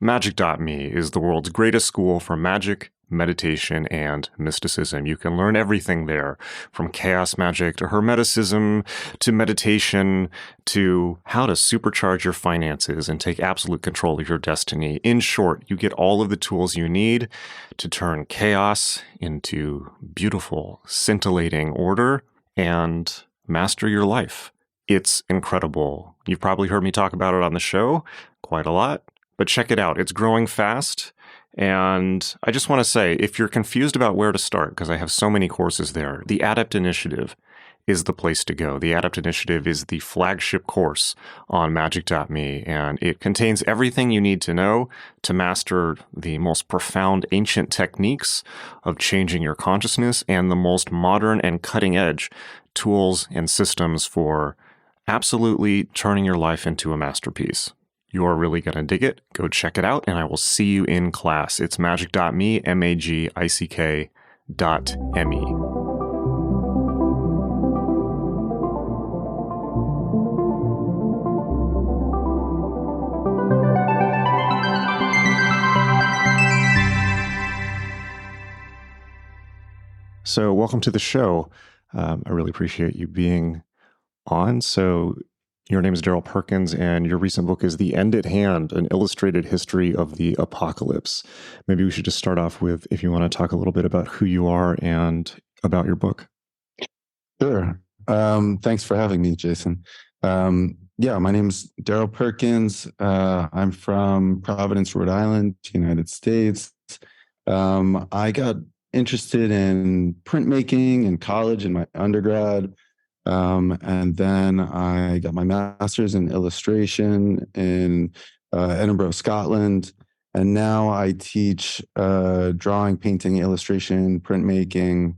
Magick.me is the world's greatest school for magic, meditation, and mysticism. You can learn everything there, from chaos magic to hermeticism to meditation to how to supercharge your finances and take absolute control of your destiny. In short, you get all of the tools you need to turn chaos into beautiful, scintillating order and master your life. It's incredible. You've probably heard me talk about it on the show quite a lot. But check it out. It's growing fast. And I just want to say, if you're confused about where to start, because I have so many courses there, the Adept Initiative is the place to go. The Adept Initiative is the flagship course on magick.me, and it contains everything you need to know to master the most profound ancient techniques of changing your consciousness and the most modern and cutting-edge tools and systems for absolutely turning your life into a masterpiece. You're really going to dig it. Go check it out, and I will see you in class. It's magick.me, magick.me. So welcome to the show. I really appreciate you being on. So your name is Darrel Perkins, and your recent book is The End at Hand, An Illustrated History of the Apocalypse. Maybe we should just start off with, if you want to talk a little bit about who you are and about your book. Sure. Thanks for having me, Jason. My name is Darrel Perkins. I'm from Providence, Rhode Island, United States. I got interested in printmaking in college in my undergrad. And then I got my master's in illustration in Edinburgh, Scotland. And now I teach drawing, painting, illustration, printmaking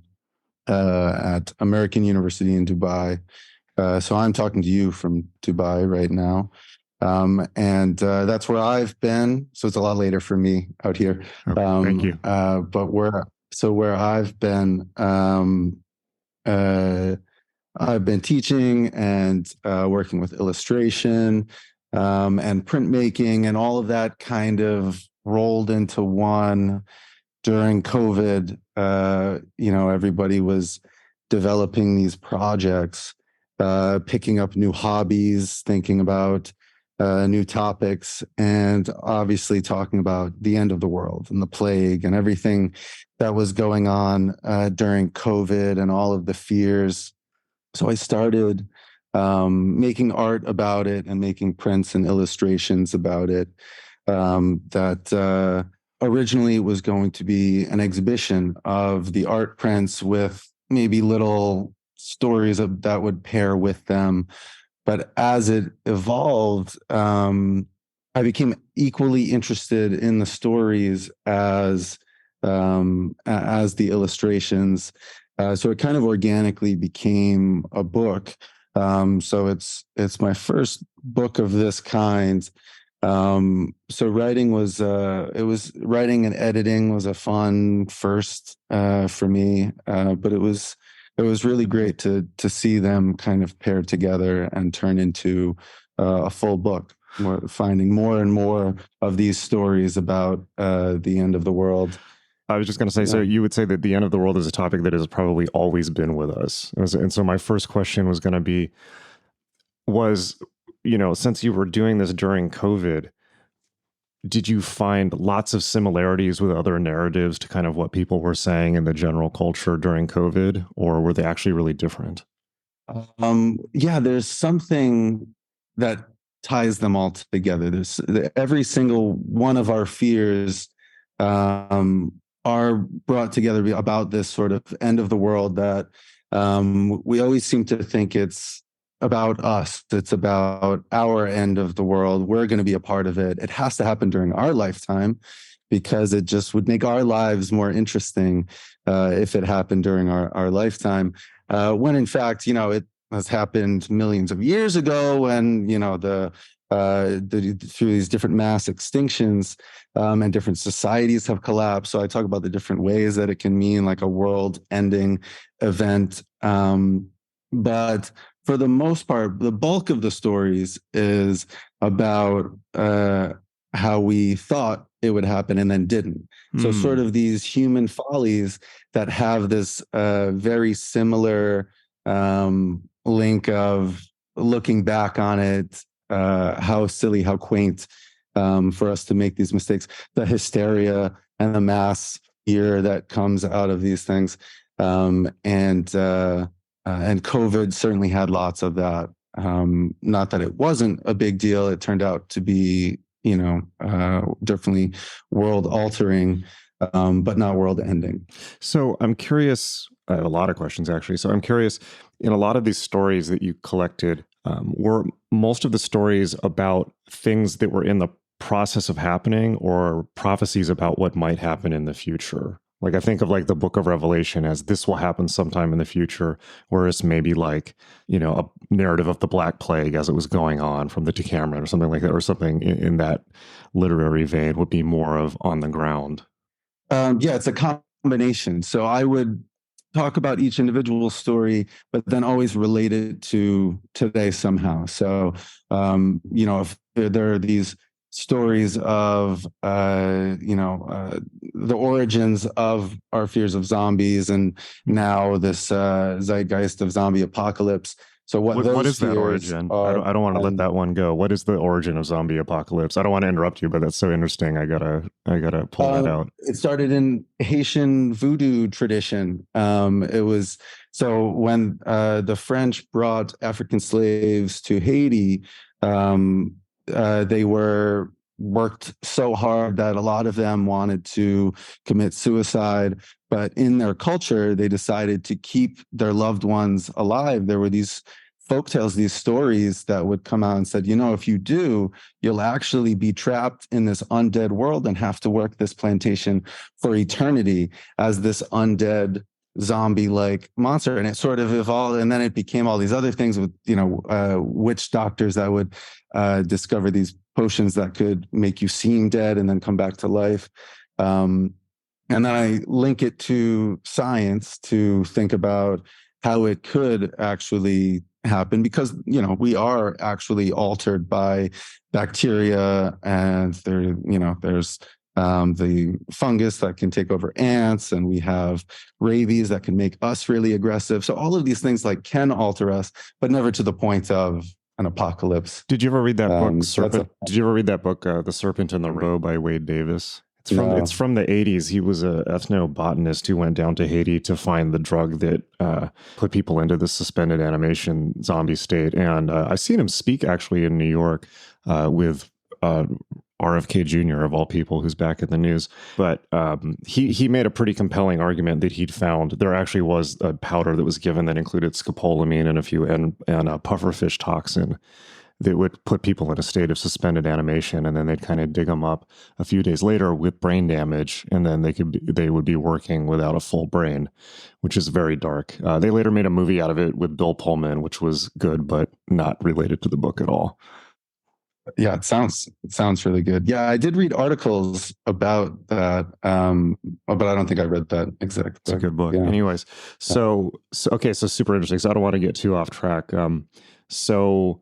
at American University in Dubai. So I'm talking to you from Dubai right now. And that's where I've been. So it's a lot later for me out here. Okay, thank you. But where I've been, I've been teaching and working with illustration and printmaking, and all of that kind of rolled into one during COVID. Everybody was developing these projects, picking up new hobbies, thinking about new topics, and obviously talking about the end of the world and the plague and everything that was going on during COVID and all of the fears. So I started making art about it and making prints and illustrations about it. That originally was going to be an exhibition of the art prints with maybe little stories that would pair with them. But as it evolved, I became equally interested in the stories as the illustrations. So it kind of organically became a book. So it's my first book of this kind. So writing and editing was a fun first for me, but it was really great to see them kind of paired together and turn into a full book. Finding more and more of these stories about the end of the world. I was just going to say, so you would say that the end of the world is a topic that has probably always been with us. And so my first question was going to be, since you were doing this during COVID, did you find lots of similarities with other narratives to kind of what people were saying in the general culture during COVID, or were they actually really different? There's something that ties them all together. There's every single one of our fears are brought together about this sort of end of the world that we always seem to think it's about us. It's about our end of the world. We're going to be a part of it. It has to happen during our lifetime because it just would make our lives more interesting if it happened during our lifetime. When in fact, it has happened millions of years ago, and through these different mass extinctions and different societies have collapsed. So I talk about the different ways that it can mean like a world-ending event. But for the most part, the bulk of the stories is about how we thought it would happen and then didn't. So sort of these human follies that have this very similar link of looking back on it, how silly, how quaint for us to make these mistakes, the hysteria and the mass fear that comes out of these things. And COVID certainly had lots of that. Not that it wasn't a big deal. It turned out to be, definitely world altering, but not world ending. So I'm curious, I have a lot of questions actually. So I'm curious, in a lot of these stories that you collected, were most of the stories about things that were in the process of happening or prophecies about what might happen in the future? Like I think of like the book of Revelation as this will happen sometime in the future, whereas maybe like, a narrative of the Black Plague as it was going on from the Decameron or something like that, or something in that literary vein would be more of on the ground. Yeah, it's a combination. So I would talk about each individual story, but then always relate it to today somehow. So, if there are these stories of, the origins of our fears of zombies and now this zeitgeist of zombie apocalypse. So What is that origin? I don't want to let that one go. What is the origin of zombie apocalypse? I don't want to interrupt you, but that's so interesting. I gotta pull that out. It started in Haitian voodoo tradition. It was so when the French brought African slaves to Haiti, they were worked so hard that a lot of them wanted to commit suicide. But in their culture, they decided to keep their loved ones alive. There were these folktales, these stories that would come out and said, if you do, you'll actually be trapped in this undead world and have to work this plantation for eternity as this undead zombie-like monster. And it sort of evolved, and then it became all these other things with witch doctors that would discover these potions that could make you seem dead and then come back to life. And then I link it to science to think about how it could actually happen, because we are actually altered by bacteria, and there's the fungus that can take over ants, and we have rabies that can make us really aggressive. So all of these things can alter us, but never to the point of an apocalypse. Did you ever read that book, Serpent? Did you ever read that book, The Serpent and the Roe by Wade Davis? It's from the 80s. He was an ethnobotanist who went down to Haiti to find the drug that put people into the suspended animation zombie state. And I've seen him speak actually in New York with RFK Jr. of all people, who's back in the news. But he made a pretty compelling argument that he'd found there actually was a powder that was given that included scopolamine and a pufferfish toxin that would put people in a state of suspended animation, and then they'd kind of dig them up a few days later with brain damage, and then they would be working without a full brain, which is very dark. They later made a movie out of it with Bill Pullman, which was good, but not related to the book at all. Yeah, it sounds really good. Yeah, I did read articles about that, but I don't think I read that exact book. It's a good book. Yeah. Anyways, so super interesting. So I don't want to get too off track. So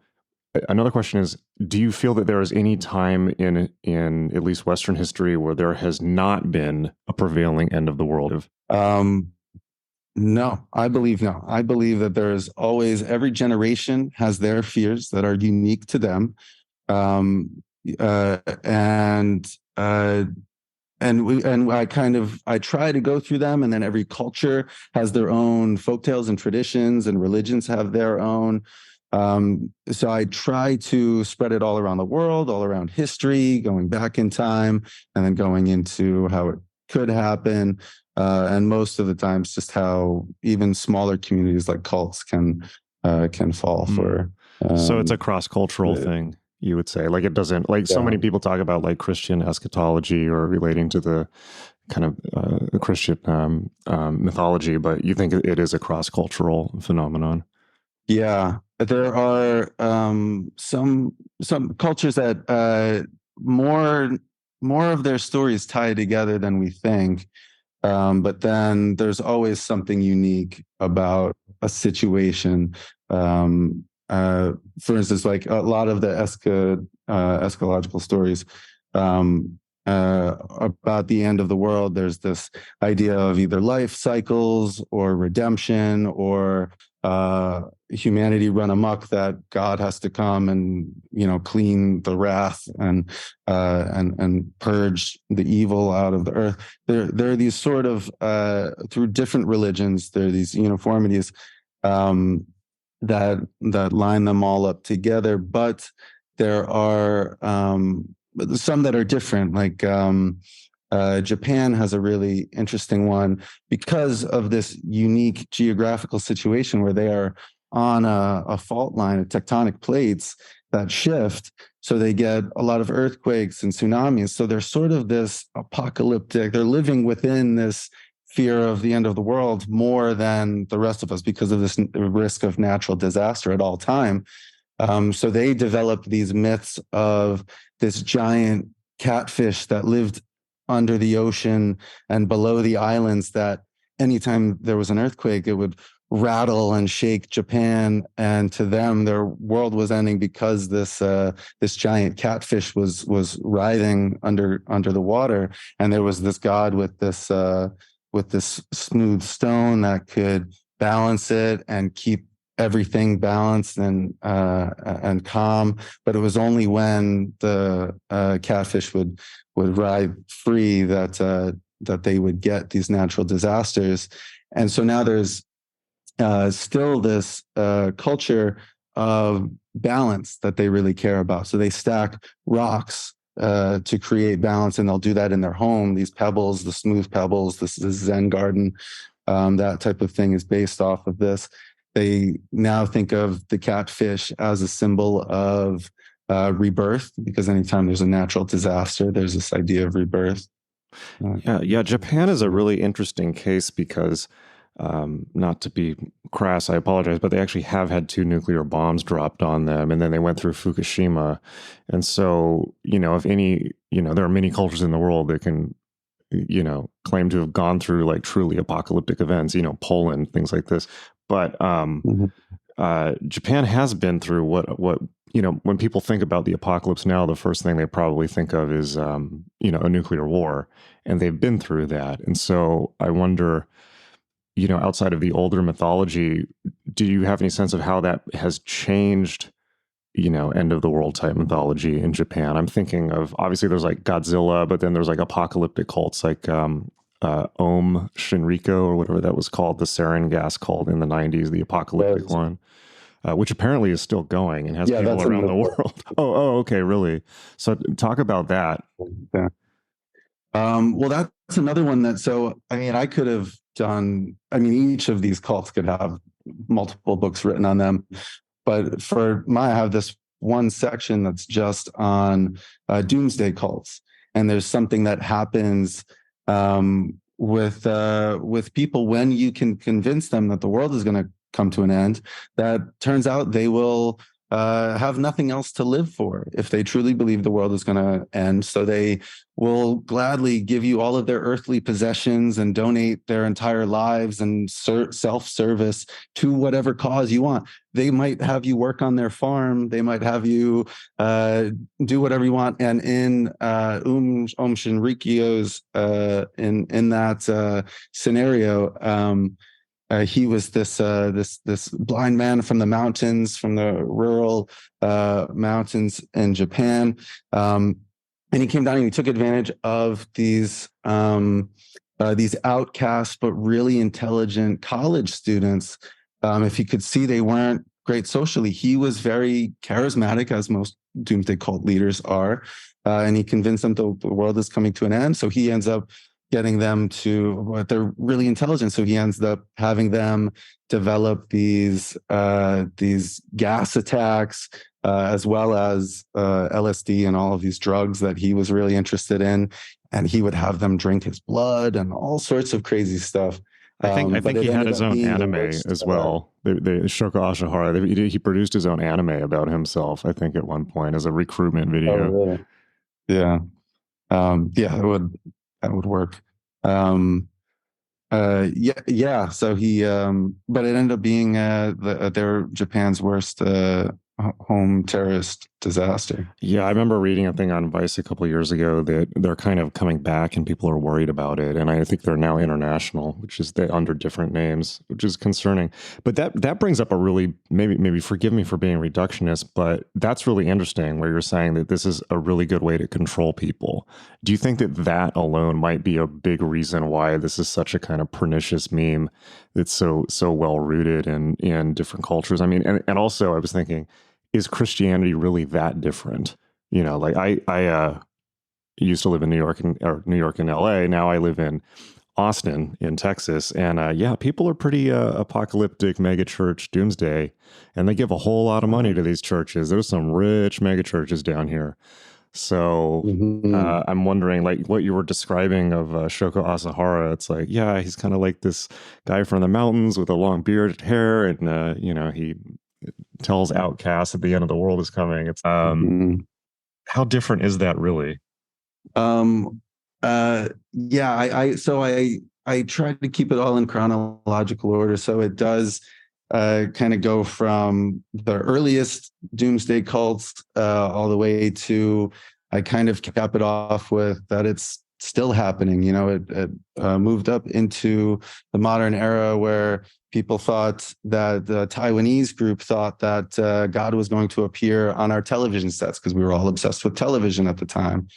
another question is, do you feel that there is any time in at least Western history where there has not been a prevailing end of the world? No, I believe no. I believe that there is always, every generation has their fears that are unique to them. And I try to go through them, and then every culture has their own folktales and traditions, and religions have their own. So I try to spread it all around the world, all around history, going back in time, and then going into how it could happen. And most of the times, just how even smaller communities like cults can fall for. So it's a cross-cultural thing, you would say. It doesn't, so many people talk about Christian eschatology or relating to the kind of Christian mythology, but you think it is a cross-cultural phenomenon? Yeah, there are some cultures that more of their stories tie together than we think. But then there's always something unique about a situation. For instance, a lot of the eschatological stories about the end of the world. There's this idea of either life cycles or redemption or humanity run amok, that God has to come and clean the wrath and purge the evil out of the earth. There are these sort of through different religions, there are these uniformities that line them all up together, but there are some that are different. Like Japan has a really interesting one because of this unique geographical situation where they are on a fault line of tectonic plates that shift. So they get a lot of earthquakes and tsunamis. So they're sort of this apocalyptic, they're living within this fear of the end of the world more than the rest of us because of this risk of natural disaster at all time. So they developed these myths of this giant catfish that lived under the ocean and below the islands, that anytime there was an earthquake, it would rattle and shake Japan, and to them their world was ending because this giant catfish was writhing under the water, and there was this god with this smooth stone that could balance it and keep everything balanced and calm. But it was only when the catfish would ride free that they would get these natural disasters. And so now there's still this culture of balance that they really care about. So they stack rocks to create balance, and they'll do that in their home. These pebbles, the smooth pebbles, this Zen garden, that type of thing is based off of this. They now think of the catfish as a symbol of rebirth, because anytime there's a natural disaster, there's this idea of rebirth. Yeah. Japan is a really interesting case because, not to be crass, I apologize, but they actually have had 2 nuclear bombs dropped on them, and then they went through Fukushima. And so, if any, there are many cultures in the world that can, claim to have gone through like truly apocalyptic events, Poland, things like this. But Japan has been through what when people think about the apocalypse now, the first thing they probably think of is a nuclear war, and they've been through that. And so I wonder, outside of the older mythology, do you have any sense of how that has changed, end of the world type mythology in Japan? I'm thinking of, obviously there's like Godzilla, but then there's like apocalyptic cults like Om Shinriko or whatever that was called, the sarin gas cult in the 90s, the apocalyptic one, which apparently is still going and has people around the world. Okay, really? So talk about that. Yeah. Well, that's another one that, so, I could have done, each of these cults could have multiple books written on them. But I have this one section that's just on doomsday cults. And there's something that happens with people when you can convince them that the world is going to come to an end, that turns out they will have nothing else to live for if they truly believe the world is going to end. So they will gladly give you all of their earthly possessions and donate their entire lives and self-service to whatever cause you want. They might have you work on their farm. They might have you do whatever you want. And in Om Shinrikyo's in that scenario, he was this blind man from the mountains, from the rural mountains in Japan, and he came down and he took advantage of these outcasts but really intelligent college students. If you could see, they weren't great socially. He was very charismatic, as most doomsday cult leaders are, and he convinced them the world is coming to an end. So he ends up getting them to, they're really intelligent. So he ends up having them develop these gas attacks, as well as LSD and all of these drugs that he was really interested in. And he would have them drink his blood and all sorts of crazy stuff. I think he had his own anime as well. The Shoko Ashihara, he produced his own anime about himself, I think, at one point as a recruitment video. Oh, really? Yeah. That would work. So he, but it ended up being they're Japan's worst home terrorist disaster. Yeah, I remember reading a thing on Vice a couple of years ago that they're kind of coming back and people are worried about it. And I think they're now international, which is under different names, which is concerning. But that brings up a really, maybe forgive me for being reductionist, but that's really interesting where you're saying that this is a really good way to control people. Do you think that alone might be a big reason why this is such a kind of pernicious meme that's so well rooted in different cultures? I mean, and also I was thinking, is Christianity really that different? You know, like I used to live in New York or New York and LA. Now I live in Austin in Texas. And yeah, people are pretty apocalyptic, mega church, doomsday, and they give a whole lot of money to these churches. There's some rich mega churches down here. So Mm-hmm. I'm wondering, like what you were describing of Shoko Asahara, it's like, yeah, he's kind of like this guy from the mountains with a long bearded hair. And, he tells outcasts that the end of the world is coming. It's Mm-hmm. how different is that really? Um, yeah, I tried to keep it all in chronological order. So it does kind of go from the earliest doomsday cults all the way to, I kind of cap it off with that it's still happening. You know, it moved up into the modern era where people thought that the Taiwanese group thought that God was going to appear on our television sets because we were all obsessed with television at the time.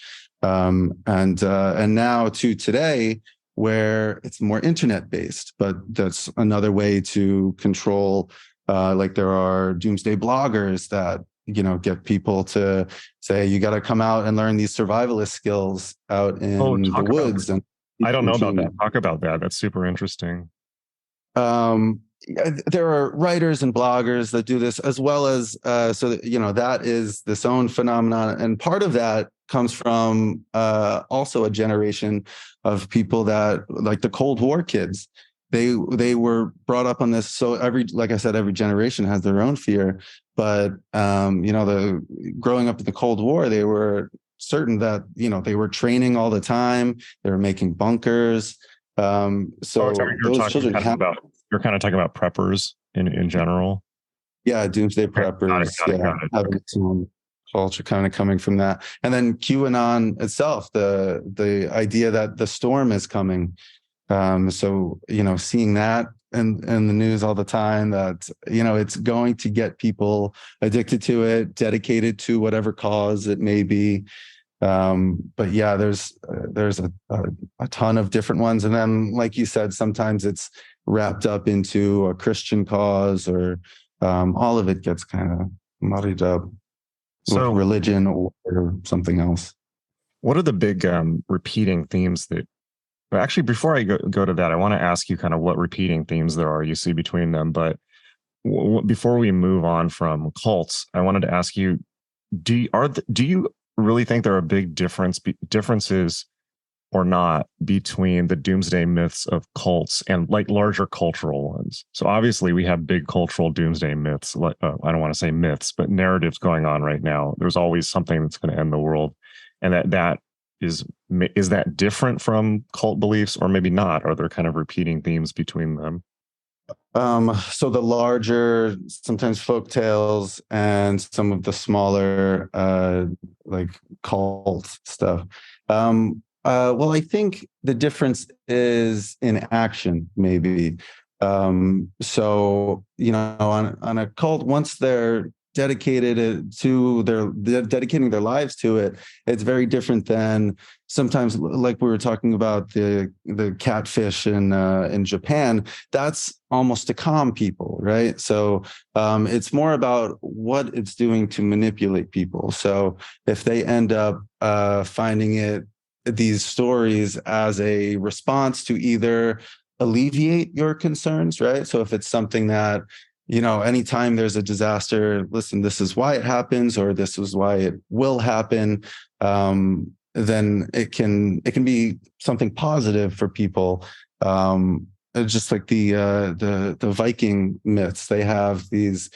And now to today, where it's more internet based, but that's another way to control. Like there are doomsday bloggers that get people to say you got to come out and learn these survivalist skills out Oh, in the talk about woods and I don't know about that. human. Talk about that. That's super interesting. There are writers and bloggers that do this as well as so that, that is this own phenomenon, and part of that comes from also a generation of people that, like the Cold War kids, they were brought up on this. So like I said, every generation has their own fear, but the growing up in the Cold War, they were certain that they were training all the time, they were making bunkers. Oh, So those children have, you're kind of talking about preppers in general. yeah, doomsday Okay, got it, preppers, got it, yeah, got it. having Okay. its own culture kind of coming from that. And then QAnon itself, the idea that the storm is coming. So seeing that in the news all the time, that it's going to get people addicted to it, dedicated to whatever cause it may be. But yeah, there's a ton of different ones, and then like you said, sometimes it's wrapped up into a Christian cause, or all of it gets kind of muddied up with So, religion or something else. what are the big repeating themes that? But actually, before I go to that, I want to ask you kind of what repeating themes there are you see between them. But before we move on from cults, I wanted to ask you: do you really think there are big differences or not between the doomsday myths of cults and like larger cultural ones? So obviously we have big cultural doomsday myths, like I don't want to say myths, but narratives going on right now. There's always something that's going to end the world, and that is that different from cult beliefs, or maybe not? Are there kind of repeating themes between them? So the larger, sometimes folk tales, and some of the smaller, like cult stuff. Well, I think the difference is in action, maybe. So on a cult, once they're dedicated to they're dedicating their lives to it, it's very different than sometimes, like we were talking about the catfish in Japan. That's almost to calm people, right? So it's more about what it's doing to manipulate people. So if they end up finding these stories as a response to either alleviate your concerns, right? So if it's something that, anytime there's a disaster, listen, this is why it happens, or this is why it will happen. Then it can be something positive for people. Just like the Viking myths, they have these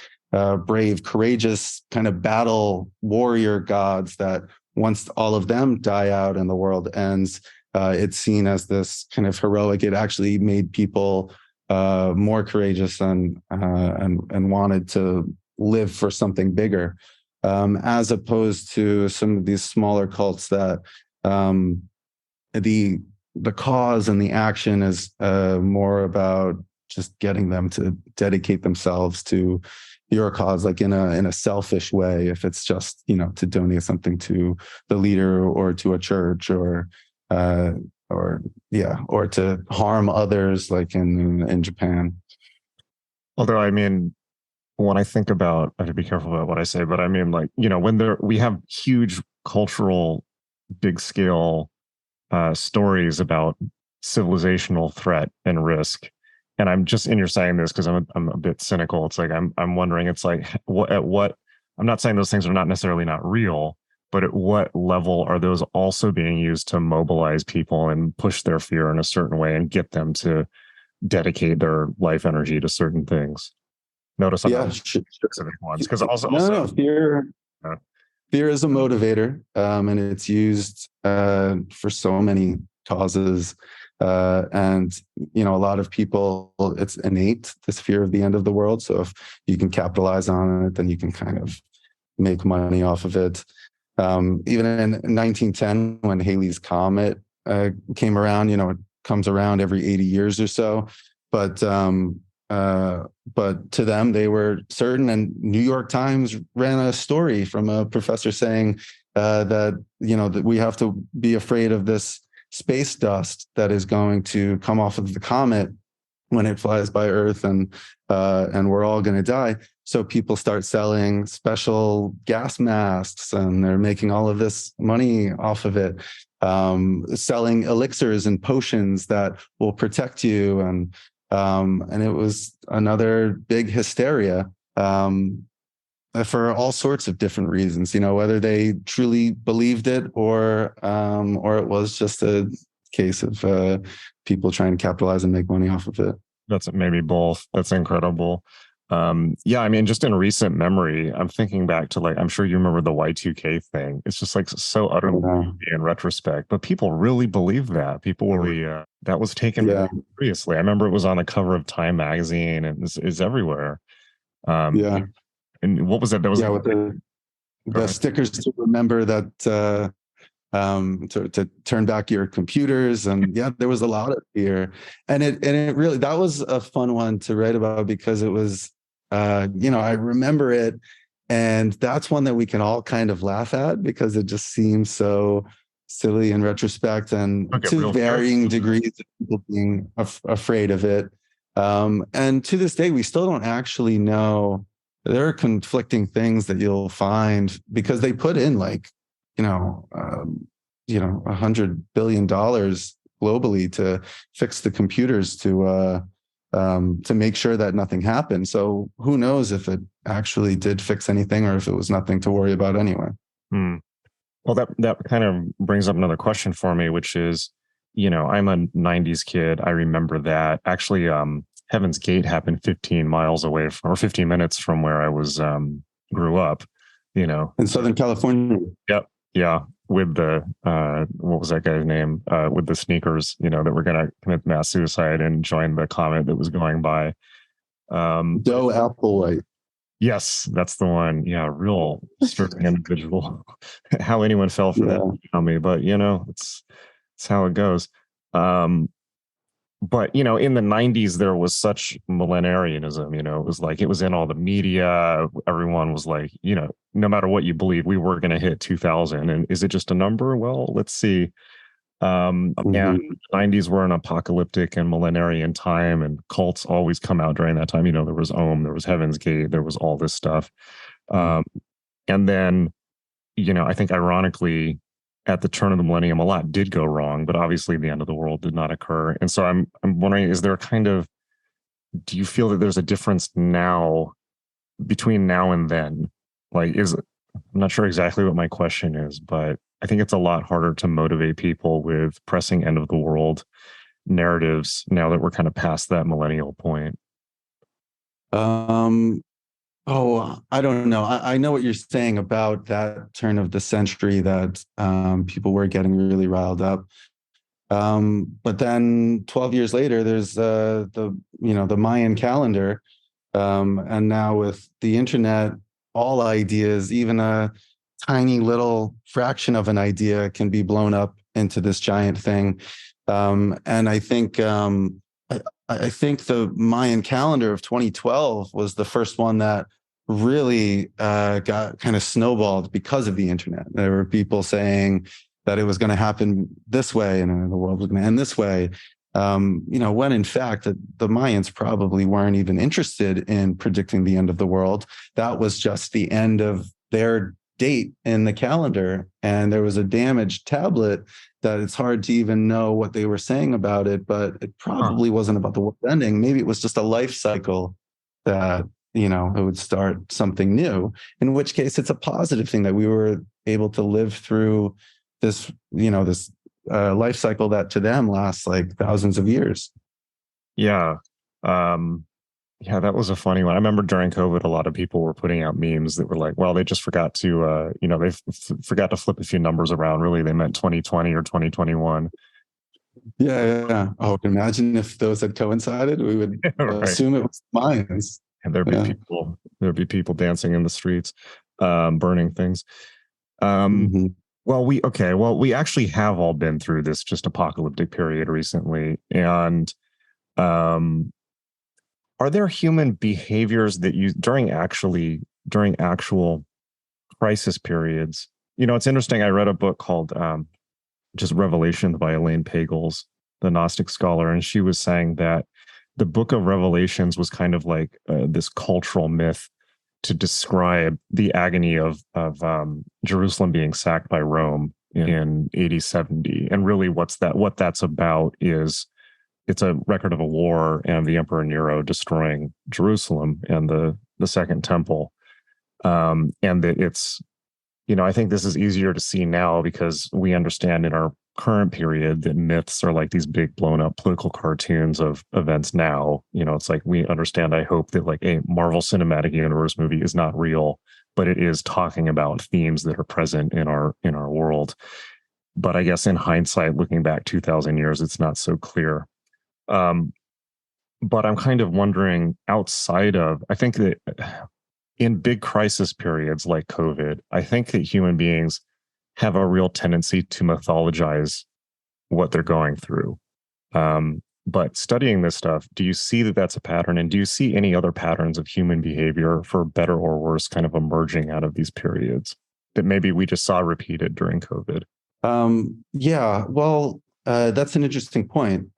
brave, courageous kind of battle warrior gods that once all of them die out and the world ends, it's seen as this kind of heroic. It actually made people more courageous and wanted to live for something bigger. as opposed to some of these smaller cults that um, the cause and the action is more about just getting them to dedicate themselves to your cause, like in a selfish way. If it's just, to donate something to the leader or to a church uh, or to harm others, like in Japan. Although, I mean, when I think about, I have to be careful about what I say, but I mean, like, when we have huge cultural, big scale stories about civilizational threat and risk. And I'm just, and you're saying this because I'm a bit cynical. It's like, I'm wondering, it's like, I'm not saying those things are not necessarily not real, but at what level are those also being used to mobilize people and push their fear in a certain way and get them to dedicate their life energy to certain things? Notice I'm not specific ones, because also fear. Fear is a motivator, and it's used for so many causes. And a lot of people, it's innate, this fear of the end of the world. So if you can capitalize on it, then you can kind of make money off of it. Even in 1910, when Halley's Comet came around, it comes around every 80 years or so. But to them, they were certain. And New York Times ran a story from a professor saying that we have to be afraid of this space dust that is going to come off of the comet when it flies by Earth, and we're all going to die. So people start selling special gas masks, and they're making all of this money off of it, selling elixirs and potions that will protect you, and it was another big hysteria for all sorts of different reasons. Whether they truly believed it or it was just a case of people trying to capitalize and make money off of it. That's maybe both. That's incredible. Yeah, I mean, just in recent memory, I'm thinking back to, like, I'm sure you remember the Y2K thing. It's just like so utterly in retrospect, but people really believe that. People really, that was taken very seriously. I remember it was on the cover of Time magazine and is everywhere. And what was that? That was with the stickers to remember that, to turn back your computers, and there was a lot of fear, and it really, that was a fun one to write about, because it was I remember it, and that's one that we can all kind of laugh at because it just seems so silly in retrospect, and to varying degrees of people being afraid of it, and to this day we still don't actually know. There are conflicting things that you'll find, because they put in, like, $100 billion globally to fix the computers to make sure that nothing happened. So who knows if it actually did fix anything, or if it was nothing to worry about anyway. Well, that kind of brings up another question for me, which is, I'm a 90s kid. I remember that. Actually, Heaven's Gate happened 15 miles away from, or 15 minutes from where I was, grew up, in Southern California. Yep. Yeah. With the, what was that guy's name? With the sneakers, that were going to commit mass suicide and join the comet that was going by. Joe Applewhite. Yes, that's the one. Yeah. Real strict individual. How anyone fell for that, tell me, but it's how it goes. But in the 90s there was such millenarianism. It was like, it was in all the media. Everyone was like, no matter what you believe, we were going to hit 2000. And is it just a number? Well, let's see. And the 90s were an apocalyptic and millenarian time, and cults always come out during that time. There was there was Heaven's Gate, there was all this stuff. And then I think ironically, at the turn of the millennium, a lot did go wrong, but obviously the end of the world did not occur. And so I'm wondering, is there a kind of, do you feel that there's a difference now between now and then? Like, I'm not sure exactly what my question is, but I think it's a lot harder to motivate people with pressing end of the world narratives now that we're kind of past that millennial point. Oh, I don't know. I know what you're saying about that turn of the century, that people were getting really riled up. But then 12 years later, there's the Mayan calendar. And now with the internet, all ideas, even a tiny little fraction of an idea, can be blown up into this giant thing. And I think the Mayan calendar of 2012 was the first one that really got kind of snowballed because of the internet. There were people saying that it was going to happen this way and the world was going to end this way. When in fact the Mayans probably weren't even interested in predicting the end of the world. That was just the end of their date in the calendar. And there was a damaged tablet that it's hard to even know what they were saying about it, but it probably wasn't about the world ending. Maybe it was just a life cycle that, it would start something new, in which case it's a positive thing that we were able to live through this, this life cycle that to them lasts like thousands of years. Yeah. Yeah, that was a funny one. I remember during COVID, a lot of people were putting out memes that were like, well, they just forgot to, forgot to flip a few numbers around. Really, they meant 2020 or 2021. Yeah. Oh, imagine if those had coincided. We would Right. assume it was Mayans. And there'd be people dancing in the streets, burning things. Well, we actually have all been through this just apocalyptic period recently. And are there human behaviors that you during actual crisis periods? It's interesting. I read a book called just Revelations by Elaine Pagels, the Gnostic scholar, and she was saying that the book of Revelations was kind of like this cultural myth to describe the agony of Jerusalem being sacked by Rome in AD 70. And really what that's about is it's a record of a war and the Emperor Nero destroying Jerusalem and the Second Temple. And that it's, I think this is easier to see now because we understand in our current period that myths are like these big blown up political cartoons of events now. It's like we understand, I hope, that like a Marvel Cinematic Universe movie is not real, but it is talking about themes that are present in our world. But I guess in hindsight, looking back 2,000 years, it's not so clear. But I'm kind of wondering I think that in big crisis periods like COVID, I think that human beings have a real tendency to mythologize what they're going through. But studying this stuff, do you see that that's a pattern? And do you see any other patterns of human behavior, for better or worse, kind of emerging out of these periods that maybe we just saw repeated during COVID? That's an interesting point.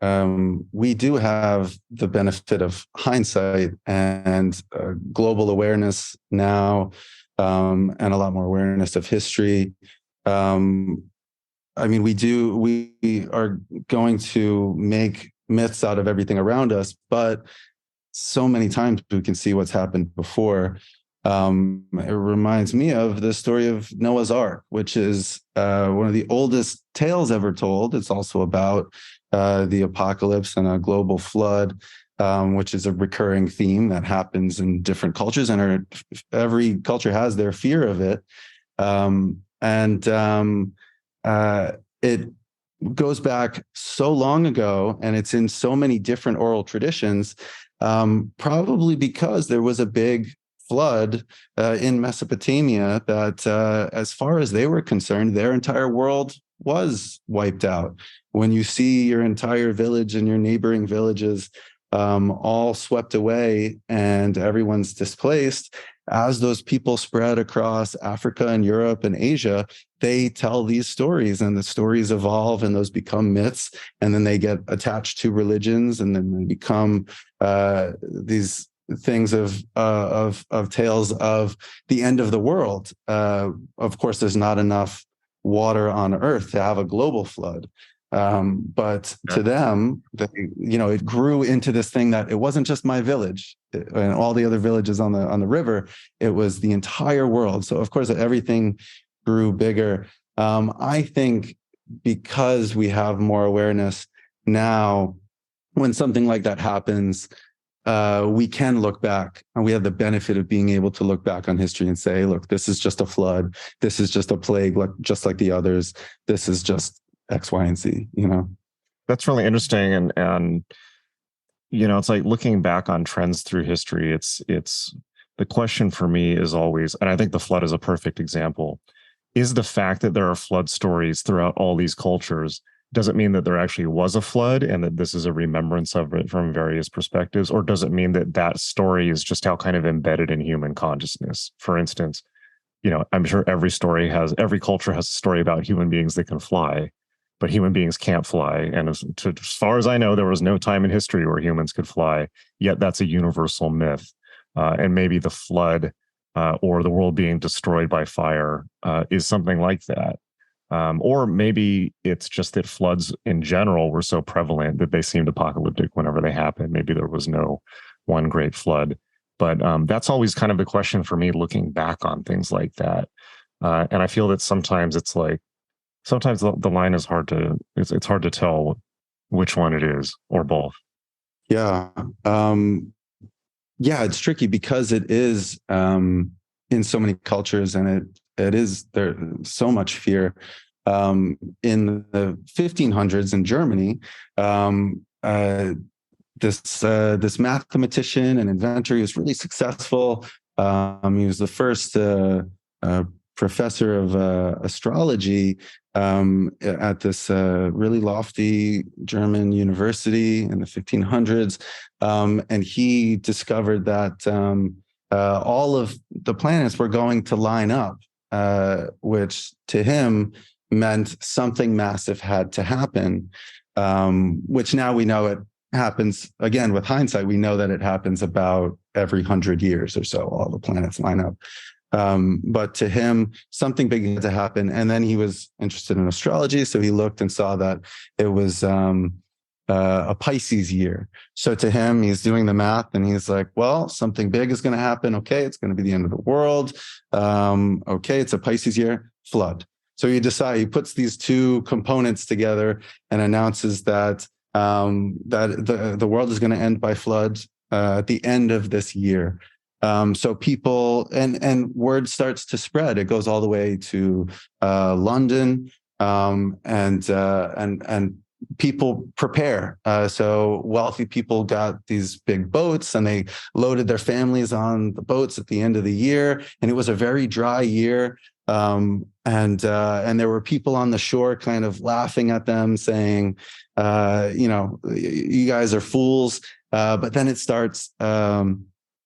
We do have the benefit of hindsight and global awareness now, and a lot more awareness of history. We are going to make myths out of everything around us, but so many times we can see what's happened before. It reminds me of the story of Noah's Ark, which is one of the oldest tales ever told. It's also about the apocalypse and a global flood, which is a recurring theme that happens in different cultures, and every culture has their fear of it. It goes back so long ago, and it's in so many different oral traditions, probably because there was a big flood in Mesopotamia that, as far as they were concerned, their entire world was wiped out. When you see your entire village and your neighboring villages all swept away and everyone's displaced, as those people spread across Africa and Europe and Asia, they tell these stories, and the stories evolve, and those become myths, and then they get attached to religions, and then they become these things of tales of the end of the world. Of course, there's not enough water on Earth to have a global flood. But to them, it grew into this thing that it wasn't just my village and all the other villages on the river. It was the entire world. So of course, everything grew bigger. I think because we have more awareness now, when something like that happens, we can look back, and we have the benefit of being able to look back on history and say, look, this is just a flood. This is just a plague, just like the others. This is just X, Y, and Z, That's really interesting. And it's like looking back on trends through history. It's the question for me is always, and I think the flood is a perfect example, is the fact that there are flood stories throughout all these cultures, does it mean that there actually was a flood and that this is a remembrance of it from various perspectives? Or does it mean that that story is just how kind of embedded in human consciousness? For instance, I'm sure every culture has a story about human beings that can fly, but human beings can't fly. And as far as I know, there was no time in history where humans could fly, yet that's a universal myth. And maybe the flood or the world being destroyed by fire is something like that. Or maybe it's just that floods in general were so prevalent that they seemed apocalyptic whenever they happened. Maybe there was no one great flood. But that's always kind of the question for me looking back on things like that. And I feel that sometimes sometimes the line is it's hard to tell which one it is or both. Yeah. Yeah, it's tricky because it is in so many cultures, and it is there so much fear. In the 1500s in Germany, this mathematician and inventor, he was really successful. He was the first professor of astrology at this really lofty German university in the 1500s. And he discovered that all of the planets were going to line up, which to him meant something massive had to happen, which now we know it happens. Again, with hindsight, we know that it happens about every 100 years or so, all the planets line up. But to him, something big had to happen. And then he was interested in astrology. So he looked and saw that it was a Pisces year. So to him, he's doing the math and he's like, well, something big is going to happen. Okay, it's going to be the end of the world. Okay, it's a Pisces year, flood. So he puts these two components together and announces that the world is going to end by flood at the end of this year. So people and word starts to spread. It goes all the way to London, and people prepare. So wealthy people got these big boats, and they loaded their families on the boats at the end of the year. And it was a very dry year. And there were people on the shore kind of laughing at them, saying, you guys are fools. But then it starts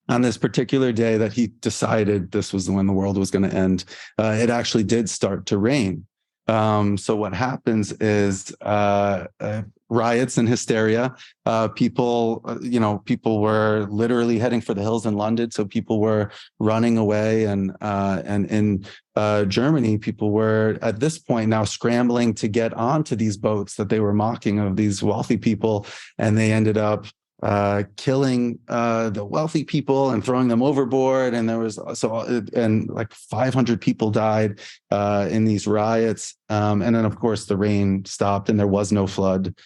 on this particular day that he decided this was when the world was going to end. It actually did start to rain. So what happens is riots and hysteria. People were literally heading for the hills in London. So people were running away, and in Germany, people were at this point now scrambling to get onto these boats that they were mocking of these wealthy people, and they ended up killing the wealthy people and throwing them overboard. And there was like 500 people died in these riots. And then of course the rain stopped and there was no flood.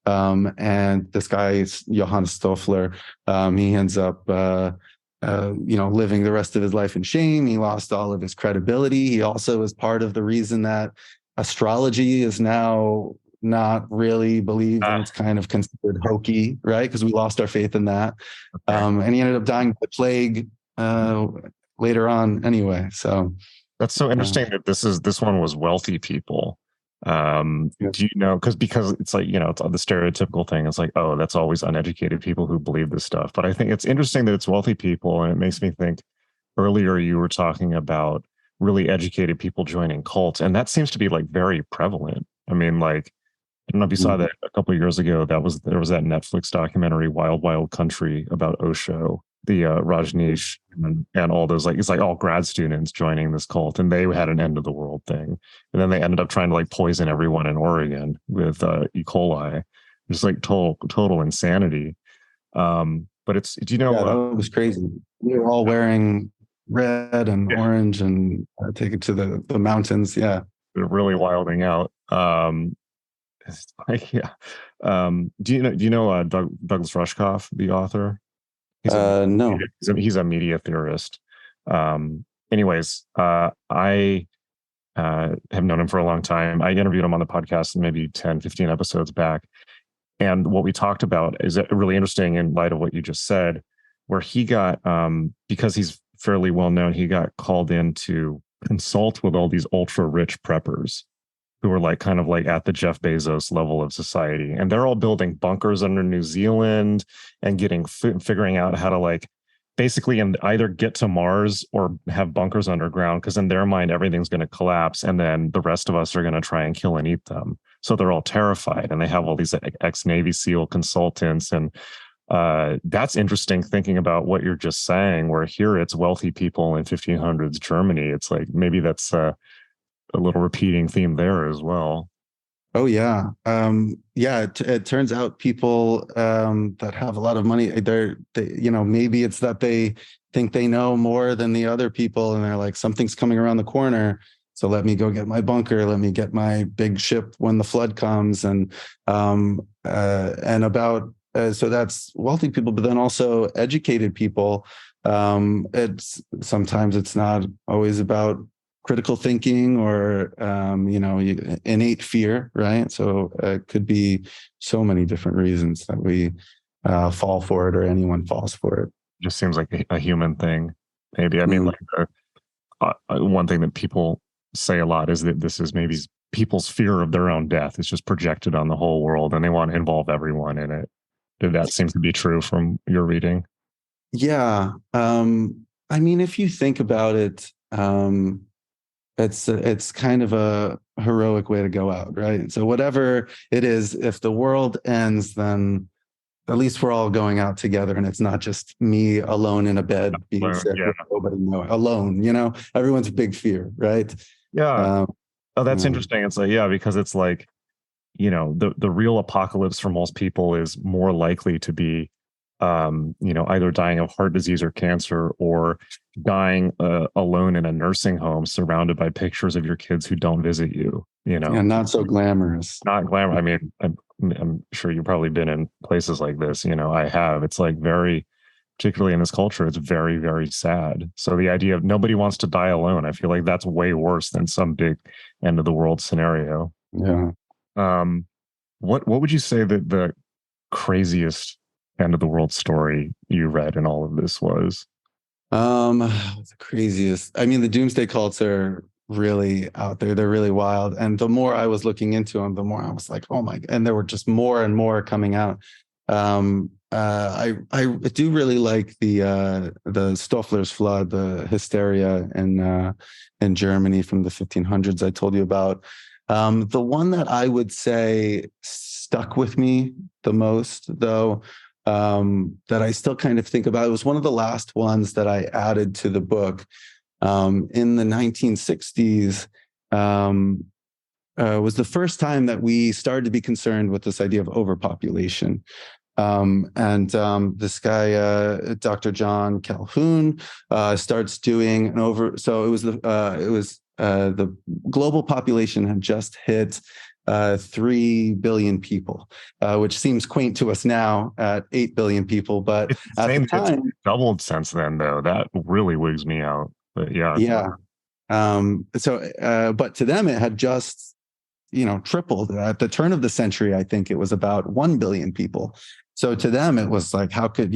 And this guy, Johannes Stoffler, he ends up living the rest of his life in shame. He lost all of his credibility. He also is part of the reason that astrology is now not really believed, and it's kind of considered hokey, right? Because we lost our faith in that. Okay. And he ended up dying of the plague later on anyway. So that's so interesting that this one was wealthy people. Yeah. Do you know, because it's like, it's the stereotypical thing. It's like, oh, that's always uneducated people who believe this stuff. But I think it's interesting that it's wealthy people. And it makes me think, earlier you were talking about really educated people joining cults. And that seems to be like very prevalent. I mean, like, I don't know if you saw that a couple of years ago. There was that Netflix documentary, Wild Wild Country, about Osho, the Rajneesh, and all those, like, it's like all grad students joining this cult, and they had an end of the world thing, and then they ended up trying to like poison everyone in Oregon with E. coli, just like total insanity. But it's, do you know? Yeah, that was crazy. We were all wearing red and orange and take it to the mountains. Yeah, they're really wilding out. It's like, yeah. Do you know Douglas Rushkoff, the author? No. He's a media theorist. Anyways, I have known him for a long time. I interviewed him on the podcast maybe 10, 15 episodes back. And what we talked about is really interesting in light of what you just said, where he got, because he's fairly well known. He got called in to consult with all these ultra rich preppers who are like kind of like at the Jeff Bezos level of society, and they're all building bunkers under New Zealand and figuring out how to like basically and either get to Mars or have bunkers underground, because in their mind everything's going to collapse and then the rest of us are going to try and kill and eat them. So they're all terrified, and they have all these ex-Navy SEAL consultants. And that's interesting, thinking about what you're just saying, where here it's wealthy people in 1500s Germany. It's like maybe that's a little repeating theme there as well. Oh yeah. It turns out people that have a lot of money, maybe it's that they think they know more than the other people, and they're like, something's coming around the corner, so let me go get my bunker, let me get my big ship when the flood comes. And so that's wealthy people, but then also educated people. It's not always about critical thinking or innate fear, right? So it could be so many different reasons that we fall for it, or anyone falls for it. Just seems like a human thing, maybe. I mean, like one thing that people say a lot is that this is maybe people's fear of their own death. It's just projected on the whole world, and they want to involve everyone in it. Did that seem to be true from your reading? Yeah. I mean, if you think about it, it's kind of a heroic way to go out, right? So whatever it is, if the world ends, then at least we're all going out together, and it's not just me alone in a bed being sick with nobody knowing, alone. Everyone's big fear, right? Yeah. Oh, that's interesting. It's like, yeah, because it's like, the real apocalypse for most people is more likely to be either dying of heart disease or cancer, or dying alone in a nursing home surrounded by pictures of your kids who don't visit you. Yeah, not so glamorous. Not glamorous. I mean, I'm sure you've probably been in places like this. I have. It's like very, particularly in this culture, it's very, very sad. So the idea of nobody wants to die alone, I feel like that's way worse than some big end of the world scenario. Yeah. What would you say that the craziest end of the world story you read in all of this was? The craziest. I mean, the doomsday cults are really out there. They're really wild. And the more I was looking into them, the more I was like, oh my, and there were just more and more coming out. I do really like the Stoffler's flood, the hysteria in Germany from the 1500s I told you about. The one that I would say stuck with me the most, though, that I still kind of think about, it was one of the last ones that I added to the book. In the 1960s, was the first time that we started to be concerned with this idea of overpopulation. This guy, Dr. John Calhoun, starts doing so it was the global population had just hit 3 billion people, which seems quaint to us now at 8 billion people. But at the time, it's doubled since then, though. That really wigs me out. But yeah. Yeah. But to them, it had just, tripled. At the turn of the century, I think it was about 1 billion people. So to them, it was like, how could,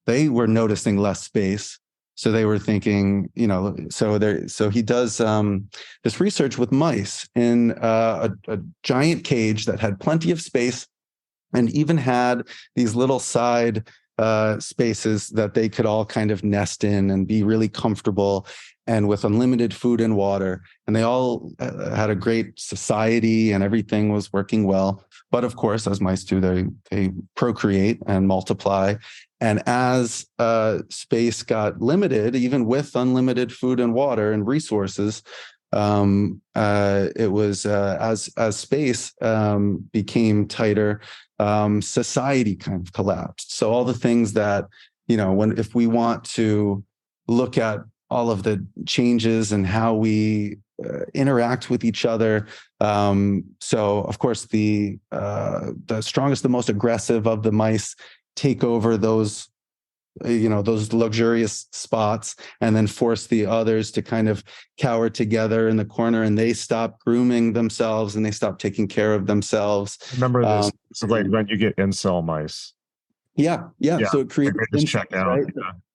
they were noticing less space. So they were thinking, so he does this research with mice in a giant cage that had plenty of space, and even had these little side spaces that they could all kind of nest in and be really comfortable, and with unlimited food and water. And they all had a great society, and everything was working well. But of course, as mice do, they procreate and multiply. And as space got limited, even with unlimited food and water and resources, it was as space became tighter, society kind of collapsed. So all the things that, if we want to look at all of the changes and how we interact with each other. So of course, the strongest, the most aggressive of the mice take over those luxurious spots, and then force the others to kind of cower together in the corner, and they stop grooming themselves and they stop taking care of themselves. Remember this. It's like when you get incel mice. Yeah. So it creates just check out. right?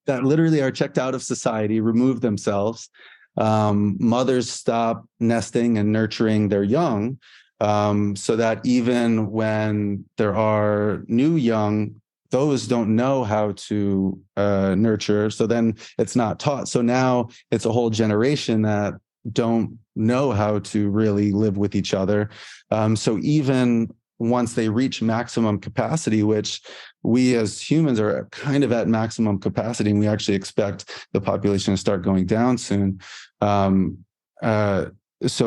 that literally are checked out of society, remove themselves. Mothers stop nesting and nurturing their young, so that even when there are new young, those don't know how to nurture. So then it's not taught. So now it's a whole generation that don't know how to really live with each other. So even once they reach maximum capacity, which we as humans are kind of at maximum capacity, and we actually expect the population to start going down soon. So